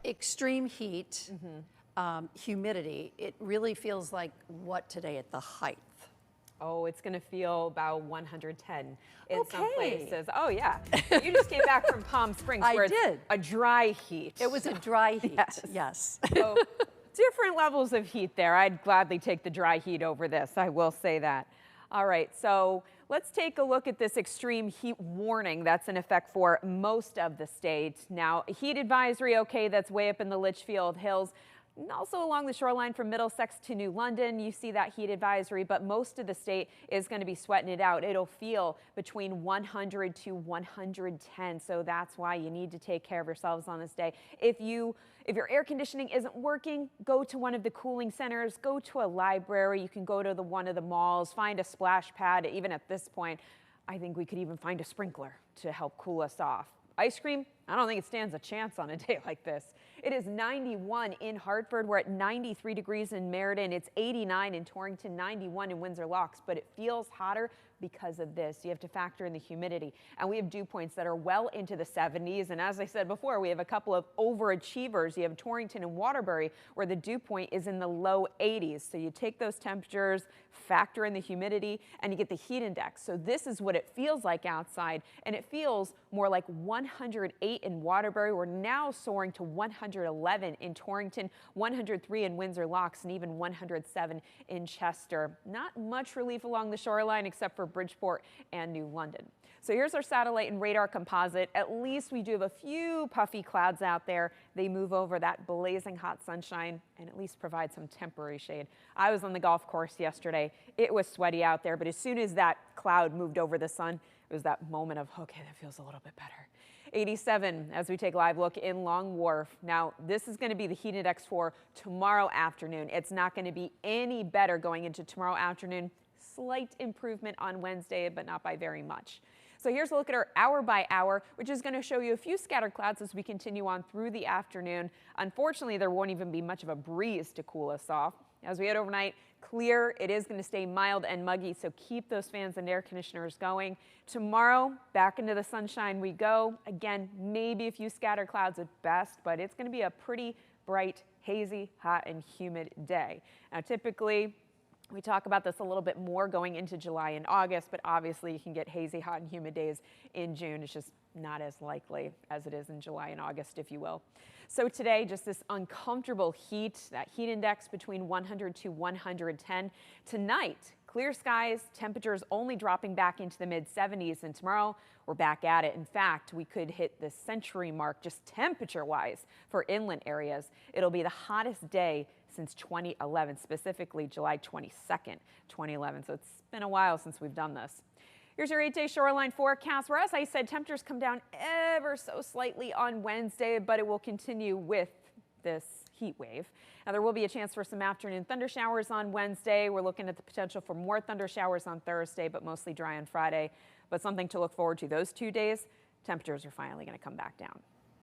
extreme heat, humidity, it really feels like what today at the height? Oh, it's going to feel about 110 in some Okay. places. Oh, yeah. You just came back from Palm Springs where it's a dry heat. It was a dry heat, Yes. yes. So different levels of heat there. I'd gladly take the dry heat over this. I will say that. All right, so let's take a look at this extreme heat warning that's in effect for most of the state. Now, heat advisory, okay, that's way up in the Litchfield Hills. And also along the shoreline from Middlesex to New London, you see that heat advisory, but most of the state is going to be sweating it out. It'll feel between 100 to 110, so that's why you need to take care of yourselves on this day. If your air conditioning isn't working, go to one of the cooling centers, go to a library, you can go to one of the malls, find a splash pad. Even at this point, I think we could even find a sprinkler to help cool us off. Ice cream, I don't think it stands a chance on a day like this. It is 91 in Hartford. We're at 93 degrees in Meriden. It's 89 in Torrington, 91 in Windsor Locks, but it feels hotter because of this. You have to factor in the humidity. And we have dew points that are well into the 70s. And as I said before, we have a couple of overachievers. You have Torrington and Waterbury, where the dew point is in the low 80s. So you take those temperatures, factor in the humidity, and you get the heat index. So this is what it feels like outside. And it feels more like 108 in Waterbury. We're now soaring to 111 in Torrington, 103 in Windsor Locks, and even 107 in Chester. Not much relief along the shoreline except for Bridgeport and New London. So here's our satellite and radar composite. At least we do have a few puffy clouds out there. They move over that blazing hot sunshine and at least provide some temporary shade. I was on the golf course yesterday. It was sweaty out there, but as soon as that cloud moved over the sun, it was that moment of, okay, that feels a little bit better. 87 as we take a live look in Long Wharf. Now, this is going to be the heat index for tomorrow afternoon. It's not going to be any better going into tomorrow afternoon. Slight improvement on Wednesday, but not by very much. So here's a look at our hour by hour, which is going to show you a few scattered clouds as we continue on through the afternoon. Unfortunately, there won't even be much of a breeze to cool us off. As we head overnight, clear. It is going to stay mild and muggy, so keep those fans and air conditioners going. Tomorrow, back into the sunshine we go. Again, maybe a few scattered clouds at best, but it's going to be a pretty bright, hazy, hot, and humid day. Now, typically, we talk about this a little bit more going into July and August, but obviously you can get hazy, hot, and humid days in June. It's just not as likely as it is in July and August, if you will. So today, just this uncomfortable heat, that heat index between 100 to 110. Tonight, clear skies, temperatures only dropping back into the mid-70s, and tomorrow we're back at it. In fact, we could hit the century mark just temperature-wise for inland areas. It'll be the hottest day since 2011, specifically July 22nd, 2011. So it's been a while since we've done this. Here's your 8-day shoreline forecast, where, as I said, temperatures come down ever so slightly on Wednesday, but it will continue with this heat wave. Now, there will be a chance for some afternoon thunder showers on Wednesday. We're looking at the potential for more thunder showers on Thursday, but mostly dry on Friday. But something to look forward to those 2 days, temperatures are finally going to come back down.